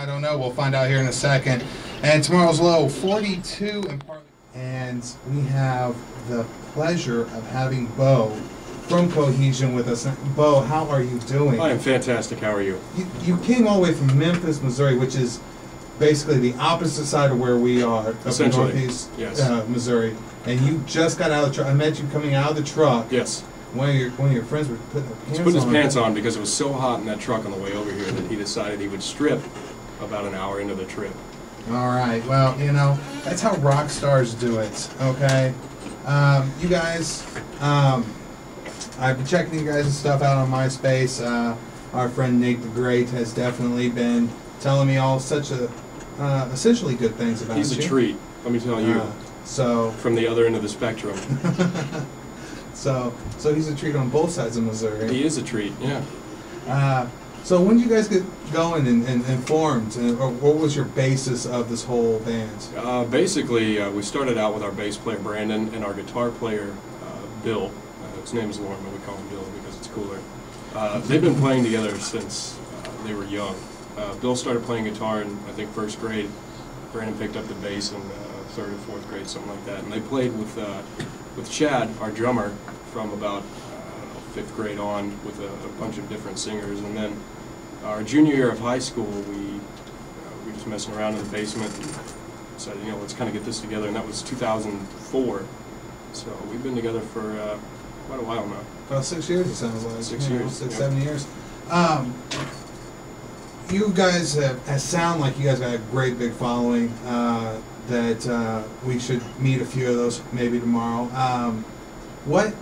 I don't know. We'll find out here in a second. And tomorrow's low, 42 and partly. And we have the pleasure of having Beau from Cohesion with us. Beau, how are you doing? I am fantastic. How are you? You came all the way from Memphis, Missouri, which is basically the opposite side of where we are, up in Northeast Missouri. And you just got out of the truck. I met you coming out of the truck. Yes. One of your friends was putting their pants on. He put his pants on because it was so hot in that truck on the way over here that he decided he would strip about an hour into the trip. All right. Well, you know, that's how rock stars do it, okay? You guys, I've been checking you guys' stuff out on MySpace. Our friend Nate the Great has definitely been telling me all such essentially good things about you. He's a treat, let me tell you. So from the other end of the spectrum. So he's a treat on both sides of Missouri. He is a treat, yeah. So when did you guys get going and formed? Or what was your basis of this whole band? Basically, we started out with our bass player Brandon and our guitar player Bill. His name is Lauren, but we call him Bill because it's cooler. They've been playing together since they were young. Bill started playing guitar in, I think, first grade. Brandon picked up the bass in third or fourth grade, something like that. And they played with Chad, our drummer, from about fifth grade on with a bunch of different singers. And then our junior year of high school, we were just messing around in the basement and decided, you know, let's kind of get this together. And that was 2004. So we've been together for quite a while now. About 6 years, it sounds like. 6 years. 6, 7 years. You guys sound like you guys got a great big following. That we should meet a few of those maybe tomorrow. What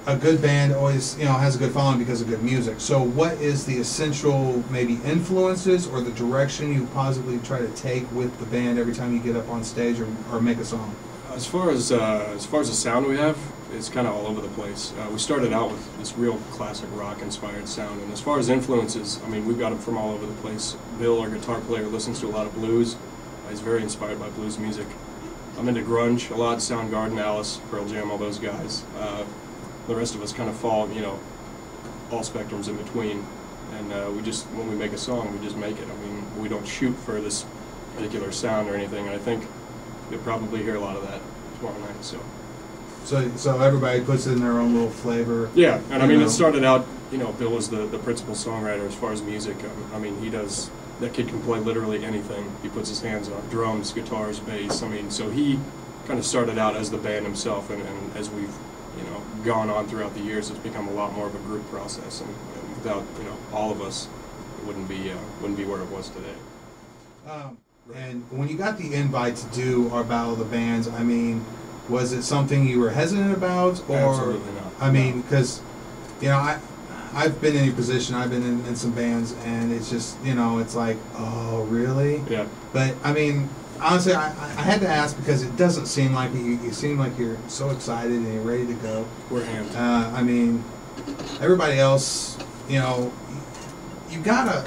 a good band always, you know, has a good following because of good music. So what is the essential maybe influences or the direction you possibly try to take with the band every time you get up on stage or make a song? As far as the sound we have, it's kind of all over the place. We started out with this real classic rock inspired sound, and as far as influences, I mean, we've got them from all over the place. Bill, our guitar player, listens to a lot of blues. He's very inspired by blues music. I'm into grunge a lot, Soundgarden, Alice, Pearl Jam, all those guys. The rest of us kind of fall, you know, all spectrums in between. And we just, when we make a song, we just make it. I mean, we don't shoot for this particular sound or anything. And I think you'll probably hear a lot of that tomorrow night. So everybody puts in their own little flavor. Yeah, and I mean, it started out, you know, Bill was the principal songwriter as far as music. I mean, that kid can play literally anything. He puts his hands on drums, guitars, bass. I mean, so he kind of started out as the band himself, and as we've, you know, gone on throughout the years, it's become a lot more of a group process. And without, you know, all of us, it wouldn't be where it was today. And when you got the invite to do our Battle of the Bands, I mean, was it something you were hesitant about, or? Absolutely not. I mean, because, you know, I've been in your position. I've been in some bands, and it's just, you know, it's like, oh, really? Yeah. But I mean, honestly, I had to ask because it doesn't seem like it. You seem like you're so excited and you're ready to go. We're amped. I mean, everybody else, you know, you gotta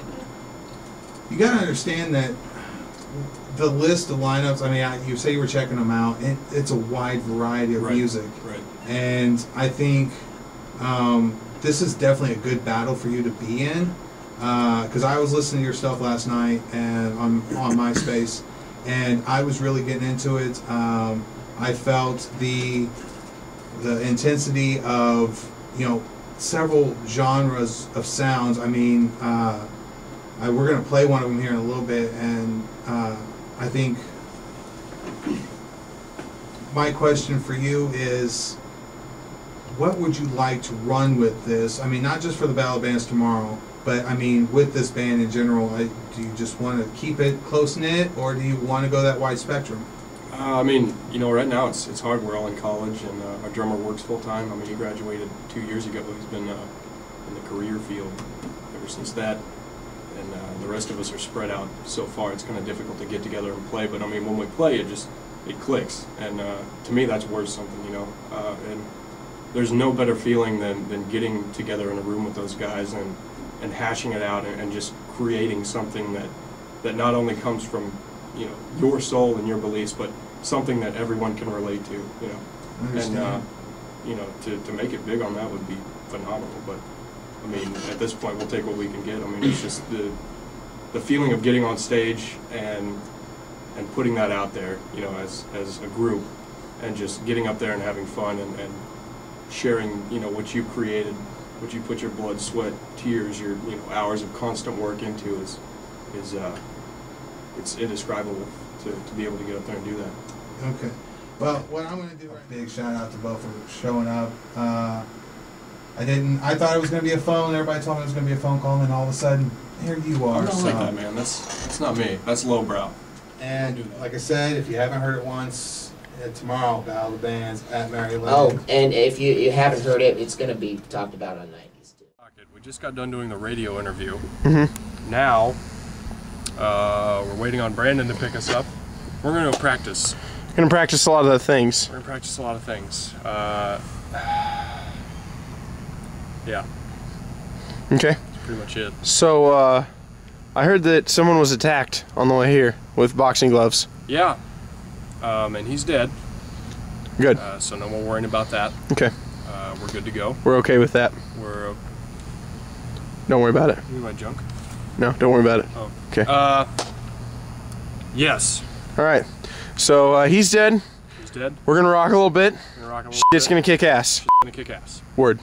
understand that the list of lineups. I mean, you say you were checking them out. It's a wide variety of music. Right. And I think. This is definitely a good battle for you to be in, because I was listening to your stuff last night and on MySpace, and I was really getting into it. I felt the intensity of, you know, several genres of sounds. I mean, we're going to play one of them here in a little bit, and I think my question for you is, what would you like to run with this? I mean, not just for the Battle of Bands tomorrow, but I mean, with this band in general, do you just want to keep it close-knit, or do you want to go that wide spectrum? I mean, you know, right now it's hard. We're all in college, and our drummer works full-time. I mean, he graduated 2 years ago. He's been in the career field ever since that, and the rest of us are spread out so far. It's kind of difficult to get together and play, but I mean, when we play, it clicks, and to me, that's worth something, you know, and there's no better feeling than getting together in a room with those guys and hashing it out and just creating something that not only comes from, you know, your soul and your beliefs, but something that everyone can relate to, you know. And you know, to make it big on that would be phenomenal. But I mean, at this point, we'll take what we can get. I mean, it's just the feeling of getting on stage and putting that out there, you know, as a group, and just getting up there and having fun and sharing, you know, what you created, what you put your blood, sweat, tears, your, you know, hours of constant work into is it's indescribable to be able to get up there and do that. Okay. Well, what I'm going to do, big shout out to Beau for showing up. I thought it was going to be a phone. Everybody told me it was going to be a phone call, and then all of a sudden, here you are. I'm not like that, man. That's not me. That's lowbrow. And like I said, if you haven't heard it once, tomorrow, Battle of the Bands at Mary Lynn. Oh, and if you haven't heard it, it's going to be talked about on 90s too. We just got done doing the radio interview. Mm-hmm. Now, we're waiting on Brandon to pick us up. We're going to practice. We're going to practice a lot of the things. We're going to practice a lot of things. Yeah. Okay. That's pretty much it. So, I heard that someone was attacked on the way here with boxing gloves. Yeah. And he's dead. Good. So no more worrying about that. Okay. We're good to go. We're okay with that. We're... Don't worry about it. You mean my junk? No, don't worry about it. Oh. Okay. Yes. All right. So, he's dead. He's dead. We're going to rock a little bit. We're gonna rock a little Shit's going to kick ass. Shit's gonna kick ass. Word.